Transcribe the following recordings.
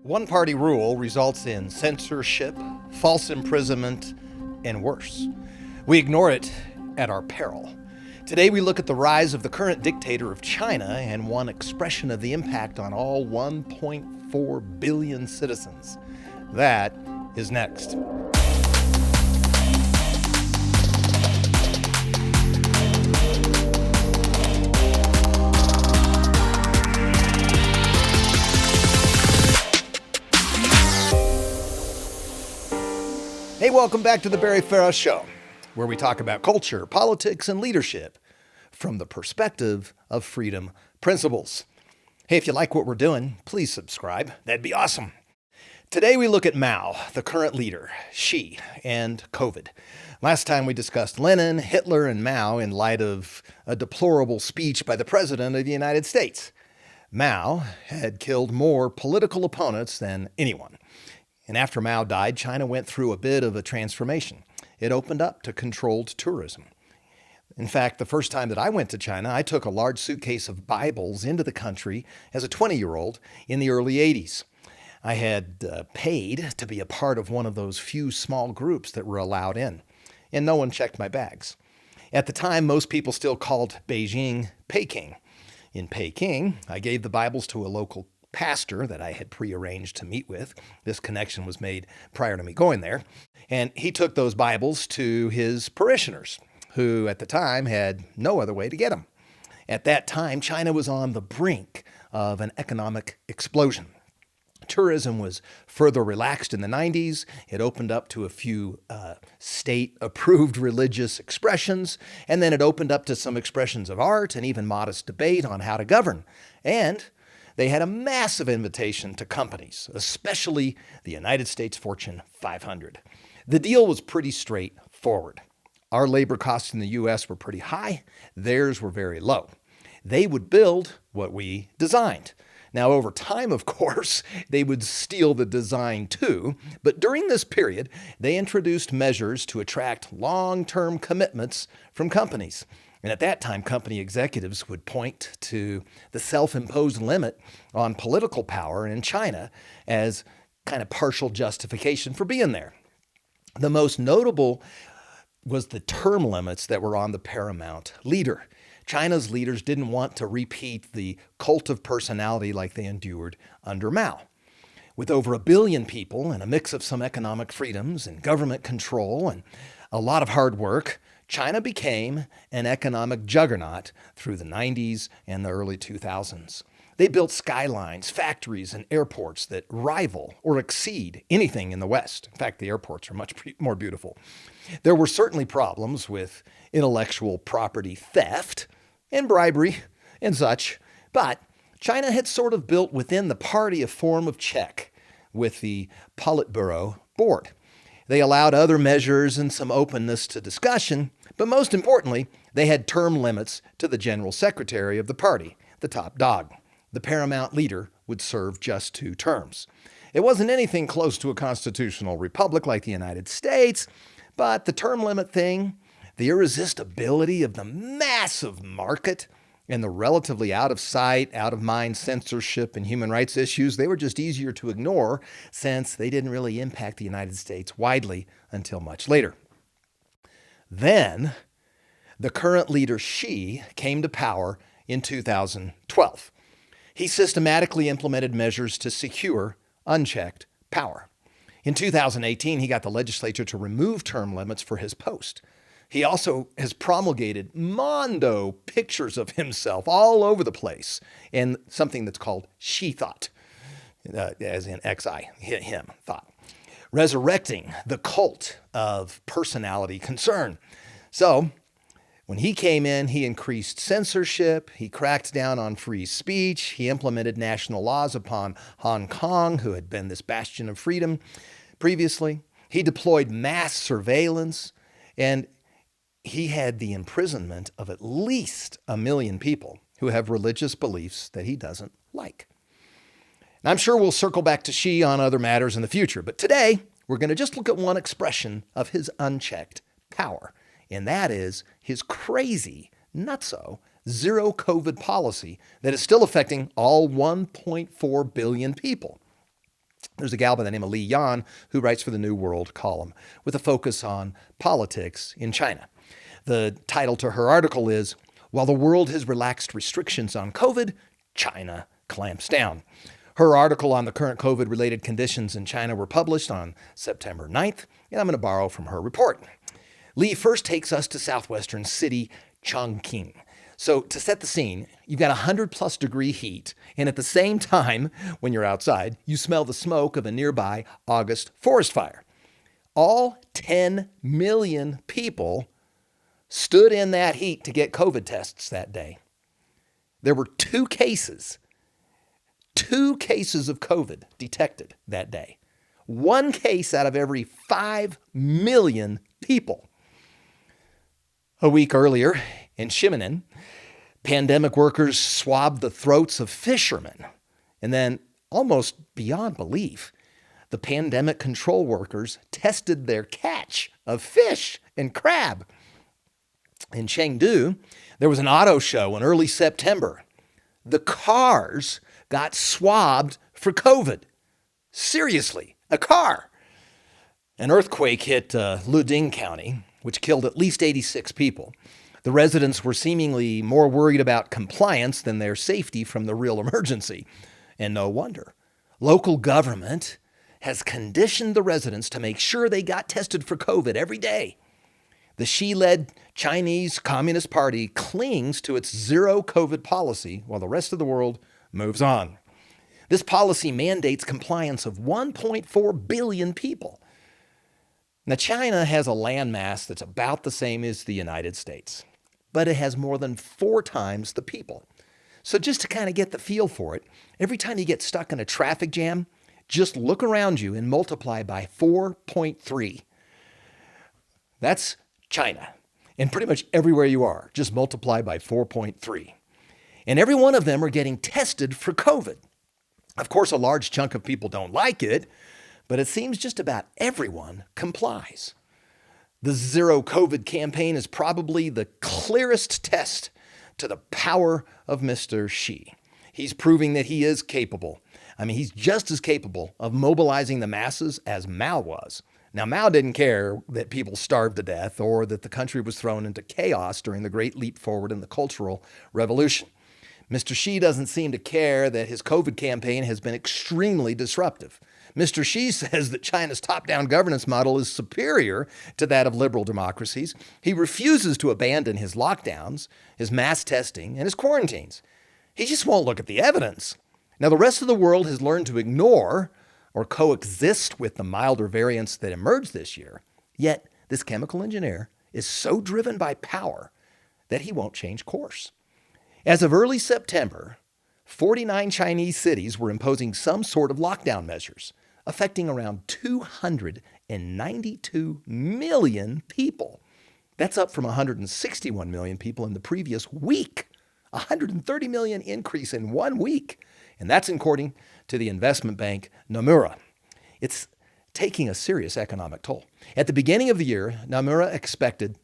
One-party rule results in censorship, false imprisonment, and worse. We ignore it at our peril. Today we look at the rise of the current dictator of China and one expression of the impact on all 1.4 billion citizens. That is next. Hey, welcome back to the Barry Farah Show, where we talk about culture, politics, and leadership from the perspective of freedom principles. Hey, if you like what we're doing, please subscribe. That'd be awesome. Today we look at Mao, the current leader, Xi, and COVID. Last time we discussed Lenin, Hitler, and Mao in light of a deplorable speech by the President of the United States. Mao had killed more political opponents than anyone. And after Mao died, China went through a bit of a transformation. It opened up to controlled tourism. In fact, the first time that I went to China, I took a large suitcase of Bibles into the country as a 20-year-old in the early 80s. I had paid to be a part of one of those few small groups that were allowed in, and no one checked my bags. At the time, most people still called Beijing Peking. In Peking, I gave the Bibles to a local pastor that I had prearranged to meet with. This connection was made prior to me going there. And he took those Bibles to his parishioners, who at the time had no other way to get them. At that time, China was on the brink of an economic explosion. Tourism was further relaxed in the 90s. It opened up to a few state-approved religious expressions, and then it opened up to some expressions of art and even modest debate on how to govern. And they had a massive invitation to companies, especially the United States Fortune 500. The deal was pretty straightforward. Our labor costs in the U.S. were pretty high. Theirs were very low. They would build what we designed. Now, over time, of course, they would steal the design too. But during this period, they introduced measures to attract long-term commitments from companies. And at that time, company executives would point to the self-imposed limit on political power in China as kind of partial justification for being there. The most notable was the term limits that were on the paramount leader. China's leaders didn't want to repeat the cult of personality like they endured under Mao. With over 1 billion people and a mix of some economic freedoms and government control and a lot of hard work, China became an economic juggernaut through the 90s and the early 2000s. They built skylines, factories, and airports that rival or exceed anything in the West. In fact, the airports are much more beautiful. There were certainly problems with intellectual property theft and bribery and such, but China had sort of built within the party a form of check with the Politburo board. They allowed other measures and some openness to discussion, but most importantly, they had term limits to the general secretary of the party, the top dog. The paramount leader would serve just 2 terms. It wasn't anything close to a constitutional republic like the United States, but the term limit thing, the irresistibility of the massive market, and the relatively out of sight, out of mind censorship and human rights issues, they were just easier to ignore since they didn't really impact the United States widely until much later. Then, the current leader Xi came to power in 2012. He systematically implemented measures to secure unchecked power. In 2018, he got the legislature to remove term limits for his post. He also has promulgated mondo pictures of himself all over the place in something that's called Xi Thought, as in X-I, him, thought, resurrecting the cult of personality concern. So when he came in, he increased censorship, he cracked down on free speech, he implemented national laws upon Hong Kong, who had been this bastion of freedom previously. He deployed mass surveillance, and he had the imprisonment of at least 1 million people who have religious beliefs that he doesn't like. Now, I'm sure we'll circle back to Xi on other matters in the future, but today we're going to just look at one expression of his unchecked power, and that is his crazy, nutso, zero COVID policy that is still affecting all 1.4 billion people. There's a gal by the name of Li Yan who writes for the New World column with a focus on politics in China. The title to her article is, "While the World Has Relaxed Restrictions on COVID, China Clamps Down." Her article on the current COVID-related conditions in China were published on September 9th, and I'm going to borrow from her report. Li first takes us to southwestern city Chongqing. So to set the scene, you've got 100+ degree heat, and at the same time, when you're outside, you smell the smoke of a nearby August forest fire. All 10 million people stood in that heat to get COVID tests that day. There were two cases of COVID detected that day. One case out of every 5 million people. A week earlier, in Xiamen, pandemic workers swabbed the throats of fishermen. And then, almost beyond belief, the pandemic control workers tested their catch of fish and crab. In Chengdu, there was an auto show in early September. The cars got swabbed for COVID. Seriously, a car. An earthquake hit Luding County, which killed at least 86 people. The residents were seemingly more worried about compliance than their safety from the real emergency. And no wonder. Local government has conditioned the residents to make sure they got tested for COVID every day. The Xi-led Chinese Communist Party clings to its zero COVID policy while the rest of the world moves on. This policy mandates compliance of 1.4 billion people. Now, China has a landmass that's about the same as the United States, but it has more than 4 times the people. So just to kind of get the feel for it, every time you get stuck in a traffic jam, just look around you and multiply by 4.3. That's China. And pretty much everywhere you are, just multiply by 4.3. And every one of them are getting tested for COVID. Of course, a large chunk of people don't like it, but it seems just about everyone complies. The Zero COVID campaign is probably the clearest test to the power of Mr. Xi. He's proving that he is capable. I mean, he's just as capable of mobilizing the masses as Mao was. Now, Mao didn't care that people starved to death or that the country was thrown into chaos during the Great Leap Forward in the Cultural Revolution. Mr. Xi doesn't seem to care that his COVID campaign has been extremely disruptive. Mr. Xi says that China's top-down governance model is superior to that of liberal democracies. He refuses to abandon his lockdowns, his mass testing, and his quarantines. He just won't look at the evidence. Now, the rest of the world has learned to ignore or coexist with the milder variants that emerged this year. Yet, this chemical engineer is so driven by power that he won't change course. As of early September, 49 Chinese cities were imposing some sort of lockdown measures, affecting around 292 million people. That's up from 161 million people in the previous week. 130 million increase in 1 week. And that's according to the investment bank Nomura. It's taking a serious economic toll. At the beginning of the year, Nomura expected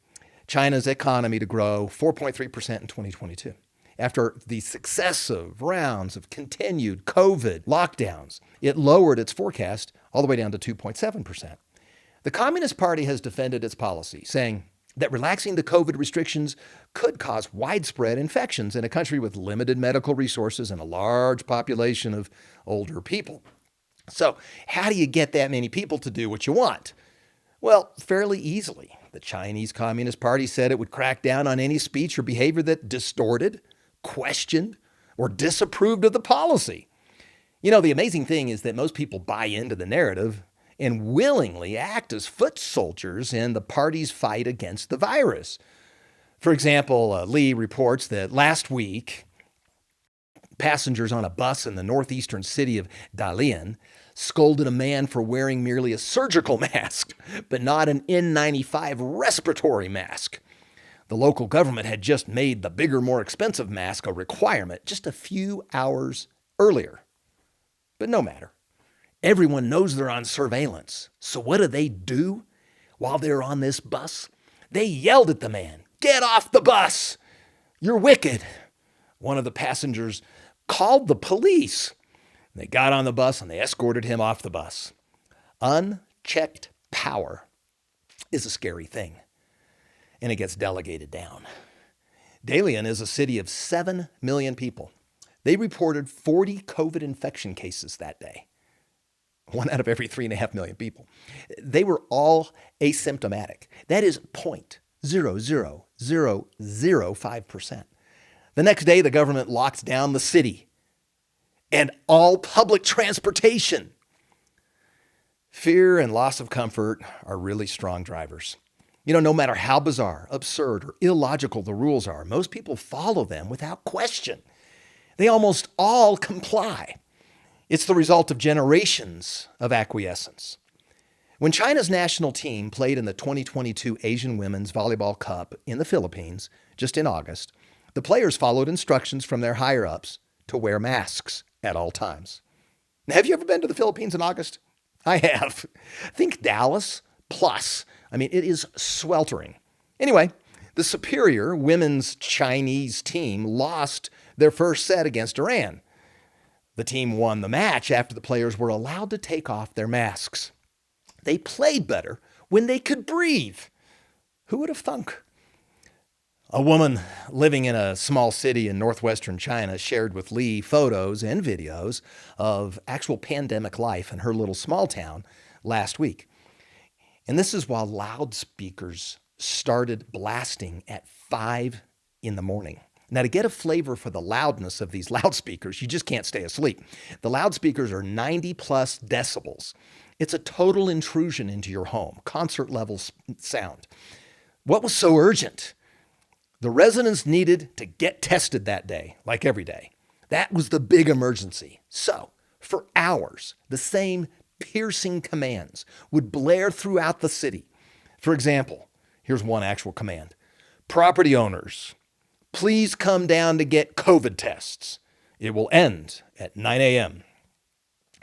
China's economy to grow 4.3% in 2022. After the successive rounds of continued COVID lockdowns, it lowered its forecast all the way down to 2.7%. The Communist Party has defended its policy, saying that relaxing the COVID restrictions could cause widespread infections in a country with limited medical resources and a large population of older people. So, how do you get that many people to do what you want? Well, fairly easily. The Chinese Communist Party said it would crack down on any speech or behavior that distorted, questioned, or disapproved of the policy. You know, the amazing thing is that most people buy into the narrative and willingly act as foot soldiers in the party's fight against the virus. For example, Li reports that last week, passengers on a bus in the northeastern city of Dalian scolded a man for wearing merely a surgical mask, but not an N95 respiratory mask. The local government had just made the bigger, more expensive mask a requirement just a few hours earlier. But no matter. Everyone knows they're on surveillance. So what do? While they're on this bus? They yelled at the man, "Get off the bus! You're wicked!" One of the passengers called the police. They got on the bus and they escorted him off the bus. Unchecked power is a scary thing, and it gets delegated down. Dalian is a city of 7 million people. They reported 40 COVID infection cases that day. 1 out of every 3.5 million people. They were all asymptomatic. That is 0.00005%. The next day, the government locked down the city and all public transportation. Fear and loss of comfort are really strong drivers. No matter how bizarre, absurd, or illogical the rules are, most people follow them without question. They almost all comply. It's the result of generations of acquiescence. When China's national team played in the 2022 Asian Women's Volleyball Cup in the Philippines, just in August, the players followed instructions from their higher-ups to wear masks at all times. Now, have you ever been to the Philippines in August? I have. Think Dallas plus. It is sweltering. Anyway, the superior women's Chinese team lost their first set against Iran. The team won the match after the players were allowed to take off their masks. They played better when they could breathe. Who would have thunk? A woman living in a small city in northwestern China shared with Lee photos and videos of actual pandemic life in her little small town last week. And this is while loudspeakers started blasting at 5 in the morning. Now, to get a flavor for the loudness of these loudspeakers, you just can't stay asleep. The loudspeakers are 90 plus decibels. It's a total intrusion into your home, concert level sound. What was so urgent? The residents needed to get tested that day, like every day. That was the big emergency. So, for hours, the same piercing commands would blare throughout the city. For example, here's one actual command. Property owners, please come down to get COVID tests. It will end at 9 a.m.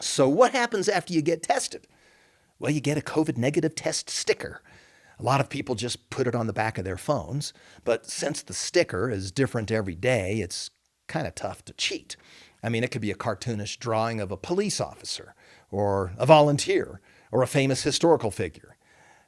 So what happens after you get tested? Well, you get a COVID negative test sticker. A lot of people just put it on the back of their phones, but since the sticker is different every day, it's kind of tough to cheat. It could be a cartoonish drawing of a police officer or a volunteer or a famous historical figure.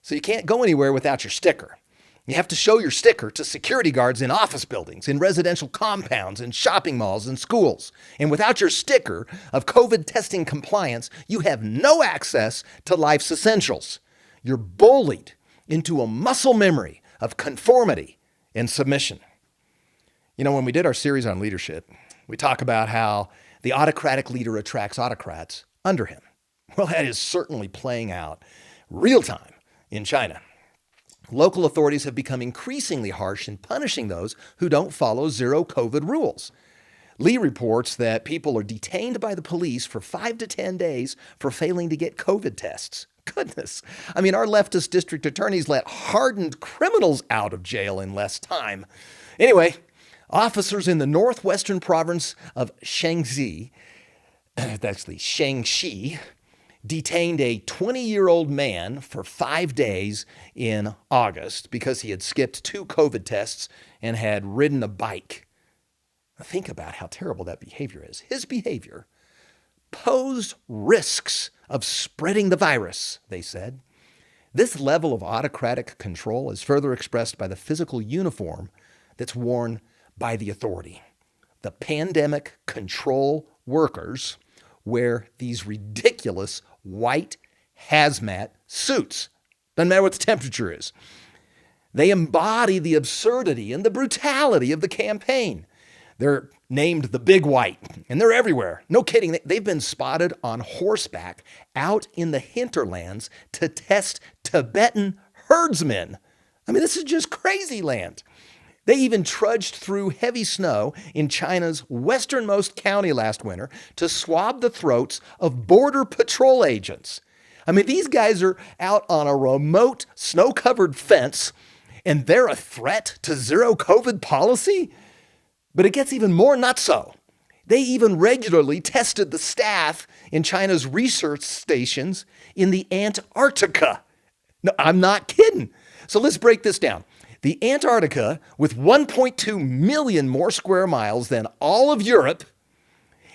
So you can't go anywhere without your sticker. You have to show your sticker to security guards in office buildings, in residential compounds, in shopping malls, and schools. And without your sticker of COVID testing compliance, you have no access to life's essentials. You're bullied into a muscle memory of conformity and submission. When we did our series on leadership, we talk about how the autocratic leader attracts autocrats under him. Well, that is certainly playing out real time in China. Local authorities have become increasingly harsh in punishing those who don't follow zero COVID rules. Lee reports that people are detained by the police for 5 to 10 days for failing to get COVID tests. Goodness. Our leftist district attorneys let hardened criminals out of jail in less time. Anyway, officers in the northwestern province of Shaanxi, actually Shaanxi, detained a 20-year-old man for 5 days in August because he had skipped 2 COVID tests and had ridden a bike. Think about how terrible that behavior is. His behavior posed risks of spreading the virus, they said. This level of autocratic control is further expressed by the physical uniform that's worn by the authority. The pandemic control workers wear these ridiculous white hazmat suits. Doesn't matter what the temperature is. They embody the absurdity and the brutality of the campaign. They're named the Big White, and they're everywhere. No kidding. They've been spotted on horseback out in the hinterlands to test Tibetan herdsmen. This is just crazy land. They even trudged through heavy snow in China's westernmost county last winter to swab the throats of Border Patrol agents. These guys are out on a remote, snow-covered fence, and they're a threat to zero COVID policy? But it gets even more nutso. They even regularly tested the staff in China's research stations in the Antarctica. No, I'm not kidding. So let's break this down. The Antarctica, with 1.2 million more square miles than all of Europe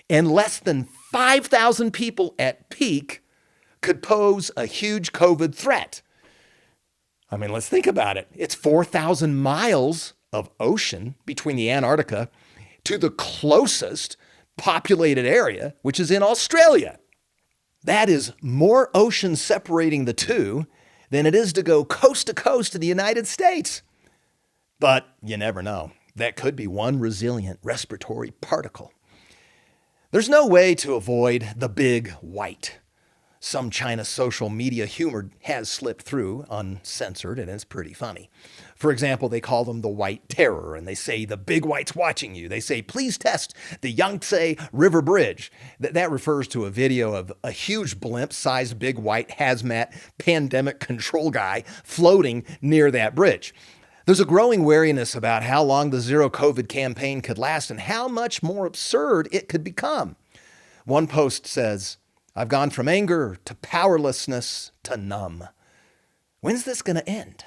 and less than 5,000 people at peak could pose a huge COVID threat. I mean, let's think about it. It's 4,000 miles of ocean between the Antarctica to the closest populated area, which is in Australia. That is more ocean separating the two than it is to go coast to coast in the United States. But you never know. That could be one resilient respiratory particle. There's no way to avoid the big white. Some China social media humor has slipped through uncensored, and it's pretty funny. For example, they call them the white terror, and they say the big white's watching you. They say, please test the Yangtze River Bridge. That refers to a video of a huge blimp-sized big white hazmat pandemic control guy floating near that bridge. There's a growing wariness about how long the zero COVID campaign could last and how much more absurd it could become. One post says, I've gone from anger to powerlessness to numb. When's this going to end?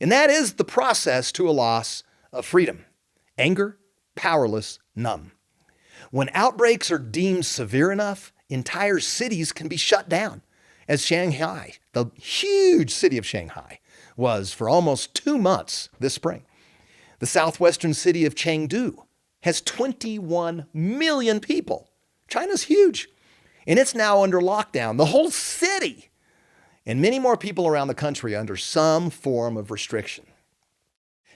And that is the process to a loss of freedom. Anger, powerless, numb. When outbreaks are deemed severe enough, entire cities can be shut down, as Shanghai, the huge city of Shanghai, was for almost 2 months this spring. The southwestern city of Chengdu has 21 million people. China's huge. And it's now under lockdown, the whole city, and many more people around the country under some form of restriction.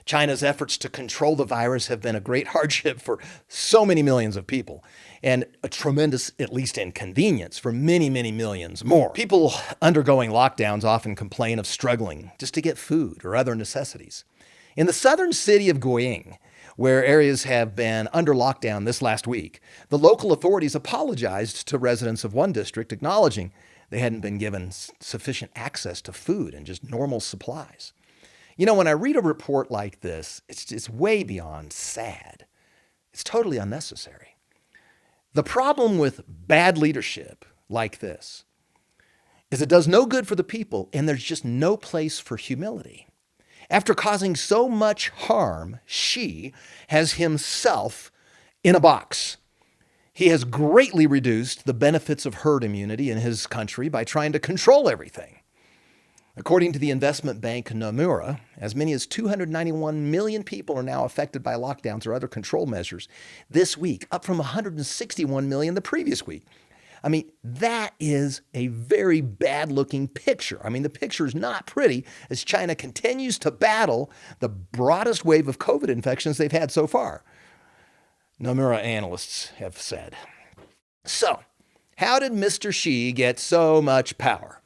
China's efforts to control the virus have been a great hardship for so many millions of people, and a tremendous, at least inconvenience, for many, many millions more. People undergoing lockdowns often complain of struggling just to get food or other necessities. In the southern city of Guiyang, where areas have been under lockdown this last week, the local authorities apologized to residents of one district, acknowledging they hadn't been given sufficient access to food and just normal supplies. You know, when I read a report like this, it's way beyond sad. It's totally unnecessary. The problem with bad leadership like this is it does no good for the people, and there's just no place for humility. After causing so much harm, Xi has himself in a box. He has greatly reduced the benefits of herd immunity in his country by trying to control everything. According to the investment bank Nomura, as many as 291 million people are now affected by lockdowns or other control measures this week, up from 161 million the previous week. I mean, that is a very bad-looking picture. I mean, the picture is not pretty as China continues to battle the broadest wave of COVID infections they've had so far, Nomura analysts have said. So, how did Mr. Xi get so much power?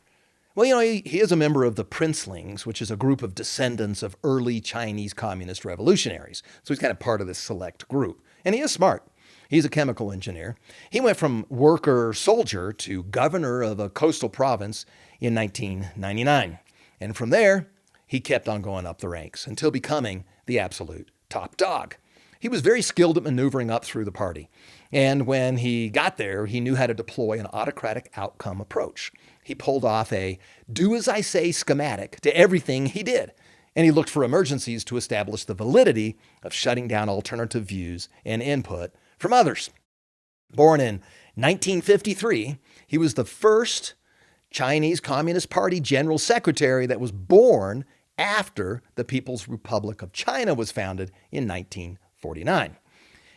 Well, you know, he is a member of the Princelings, which is a group of descendants of early Chinese communist revolutionaries. So he's kind of part of this select group. And he is smart. He's a chemical engineer. He went from worker soldier to governor of a coastal province in 1999. And from there, he kept on going up the ranks until becoming the absolute top dog. He was very skilled at maneuvering up through the party. And when he got there, he knew how to deploy an autocratic outcome approach. He pulled off a do-as-I-say schematic to everything he did. And he looked for emergencies to establish the validity of shutting down alternative views and input from others. Born in 1953, he was the first Chinese Communist Party General Secretary that was born after the People's Republic of China was founded in 1949.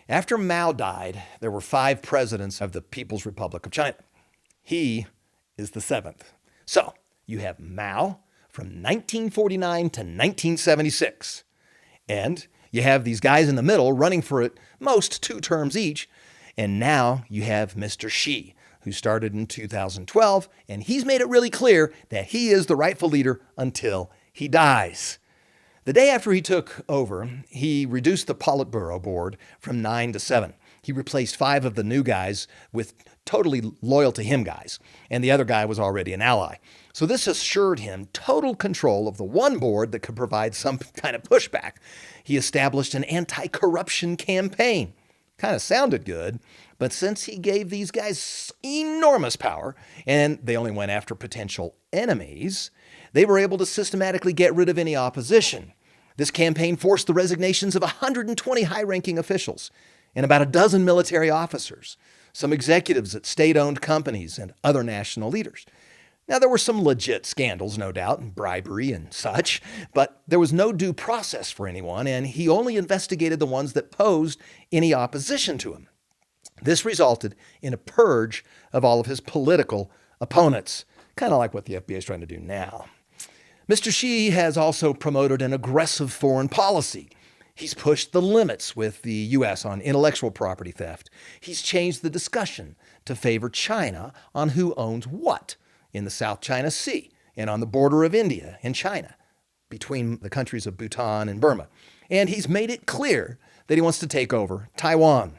After Mao died, there were 5 presidents of the People's Republic of China. He is the 7th. So you have Mao from 1949 to 1976. And you have these guys in the middle running for at most 2 terms each. And now you have Mr. Xi, who started in 2012, and he's made it really clear that he is the rightful leader until he dies. The day after he took over, he reduced the Politburo board from 9 to 7. He replaced 5 of the new guys with totally loyal to him guys, and the other guy was already an ally. So this assured him total control of the one board that could provide some kind of pushback. He established an anti-corruption campaign. Kind of sounded good, but since he gave these guys enormous power, and they only went after potential enemies, they were able to systematically get rid of any opposition. This campaign forced the resignations of 120 high-ranking officials and about a dozen military officers. some executives at state-owned companies, and other national leaders. Now, there were some legit scandals, no doubt, and bribery and such, but there was no due process for anyone, and he only investigated the ones that posed any opposition to him. This resulted in a purge of all of his political opponents, kind of like what the FBI is trying to do now. Mr. Xi has also promoted an aggressive foreign policy. He's pushed the limits with the U.S. on intellectual property theft. He's changed the discussion to favor China on who owns what in the South China Sea and on the border of India and China, between the countries of Bhutan and Burma. And he's made it clear that he wants to take over Taiwan,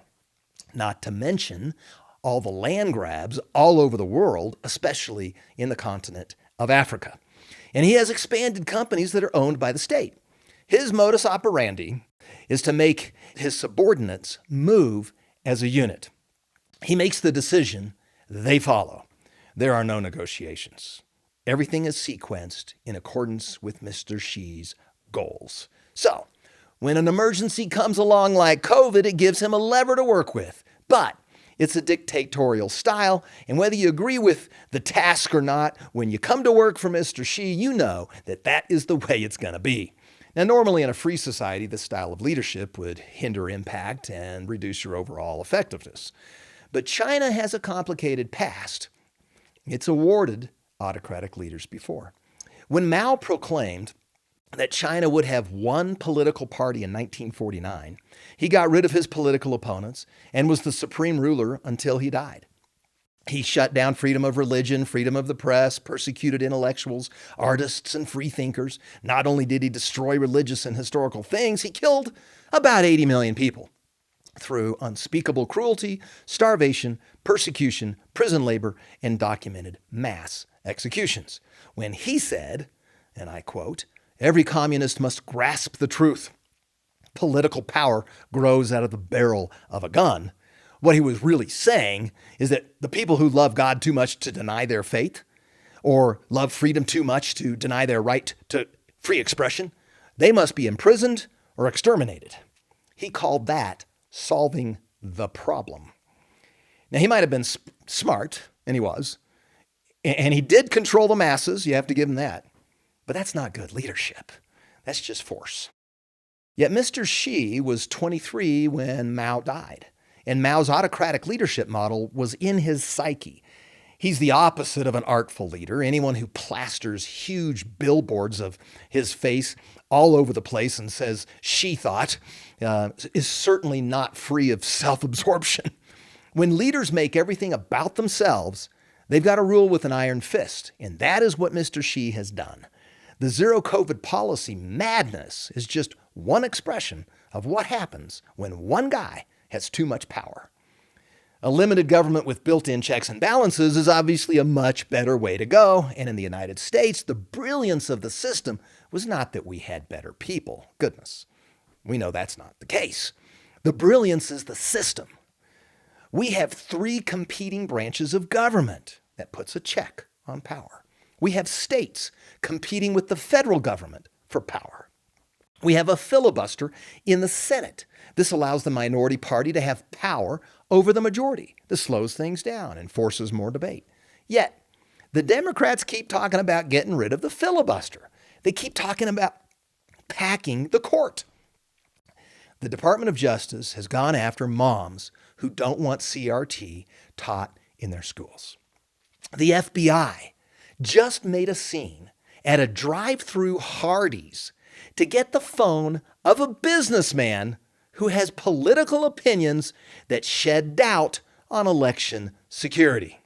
not to mention all the land grabs all over the world, especially in the continent of Africa. And he has expanded companies that are owned by the state. His modus operandi is to make his subordinates move as a unit. He makes the decision, they follow. There are no negotiations. Everything is sequenced in accordance with Mr. Xi's goals. So, when an emergency comes along like COVID, it gives him a lever to work with. But it's a dictatorial style, and whether you agree with the task or not, when you come to work for Mr. Xi, you know that that is the way it's going to be. Now, normally in a free society, this style of leadership would hinder impact and reduce your overall effectiveness. But China has a complicated past. It's awarded autocratic leaders before. When Mao proclaimed that China would have one political party in 1949, he got rid of his political opponents and was the supreme ruler until he died. He shut down freedom of religion, freedom of the press, persecuted intellectuals, artists, and free thinkers. Not only did he destroy religious and historical things, he killed about 80 million people through unspeakable cruelty, starvation, persecution, prison labor, and documented mass executions. When he said, and I quote, "Every communist must grasp the truth. Political power grows out of the barrel of a gun," what he was really saying is that the people who love God too much to deny their faith, or love freedom too much to deny their right to free expression, they must be imprisoned or exterminated. He called that solving the problem. Now, he might have been smart, and he was, and he did control the masses, you have to give him that, but that's not good leadership. That's just force. Yet Mr. Xi was 23 when Mao died, and Mao's autocratic leadership model was in his psyche. He's the opposite of an artful leader. Anyone who plasters huge billboards of his face all over the place and says "Xi thought" is certainly not free of self-absorption. When leaders make everything about themselves, they've got to rule with an iron fist, and that is what Mr. Xi has done. The zero COVID policy madness is just one expression of what happens when one guy has too much power. A limited government with built-in checks and balances is obviously a much better way to go. And in the United States, the brilliance of the system was not that we had better people. Goodness, we know that's not the case. The brilliance is the system. We have three competing branches of government. That puts a check on power. We have states competing with the federal government for power. We have a filibuster in the Senate. This allows the minority party to have power over the majority. This slows things down and forces more debate. Yet, the Democrats keep talking about getting rid of the filibuster. They keep talking about packing the court. The Department of Justice has gone after moms who don't want CRT taught in their schools. The FBI just made a scene at a drive-through Hardee's to get the phone of a businessman who has political opinions that shed doubt on election security.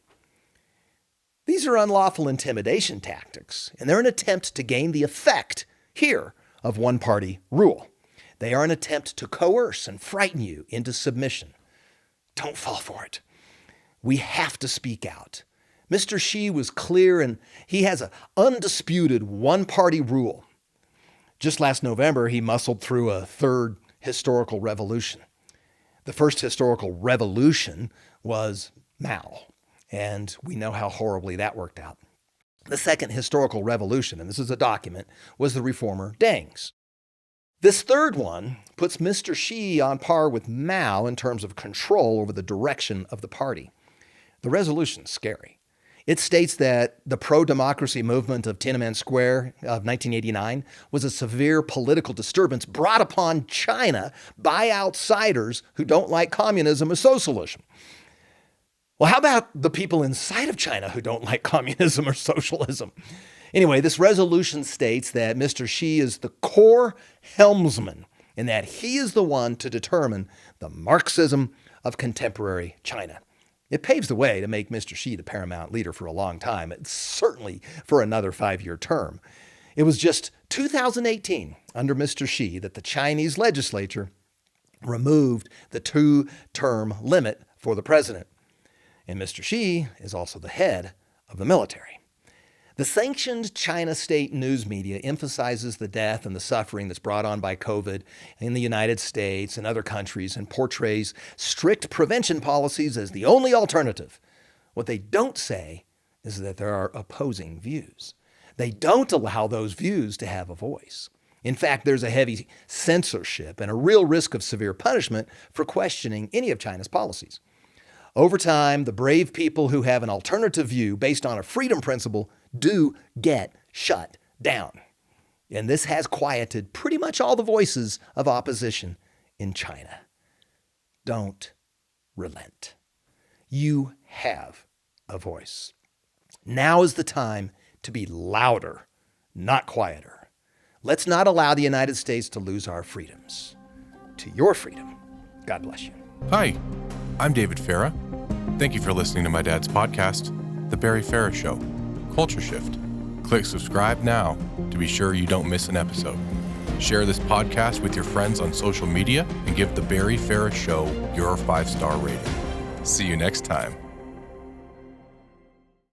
These are unlawful intimidation tactics, and they're an attempt to gain the effect here of one-party rule. They are an attempt to coerce and frighten you into submission. Don't fall for it. We have to speak out. Mr. Xi was clear, and he has an undisputed one-party rule. Just last November, he muscled through a third historical revolution. The first historical revolution was Mao, and we know how horribly that worked out. The second historical revolution, and this is a document, was the reformer Deng's. This third one puts Mr. Xi on par with Mao in terms of control over the direction of the party. The resolution's scary. It states that the pro-democracy movement of Tiananmen Square of 1989 was a severe political disturbance brought upon China by outsiders who don't like communism or socialism. Well, how about the people inside of China who don't like communism or socialism? Anyway, this resolution states that Mr. Xi is the core helmsman and that he is the one to determine the Marxism of contemporary China. It paves the way to make Mr. Xi the paramount leader for a long time, certainly for another 5-year term. It was just 2018, under Mr. Xi, that the Chinese legislature removed the 2-term limit for the president. And Mr. Xi is also the head of the military. The sanctioned China state news media emphasizes the death and the suffering that's brought on by COVID in the United States and other countries and portrays strict prevention policies as the only alternative. What they don't say is that there are opposing views. They don't allow those views to have a voice. In fact, there's a heavy censorship and a real risk of severe punishment for questioning any of China's policies. Over time, the brave people who have an alternative view based on a freedom principle do get shut down. And this has quieted pretty much all the voices of opposition in China. Don't relent. You have a voice. Now is the time to be louder, not quieter. Let's not allow the United States to lose our freedoms. To your freedom, God bless you. Hi, I'm David Farah. Thank you for listening to my dad's podcast, The Barry Farah Show, Culture Shift. Click subscribe now to be sure you don't miss an episode. Share this podcast with your friends on social media and give The Barry Farah Show your 5-star rating. See you next time.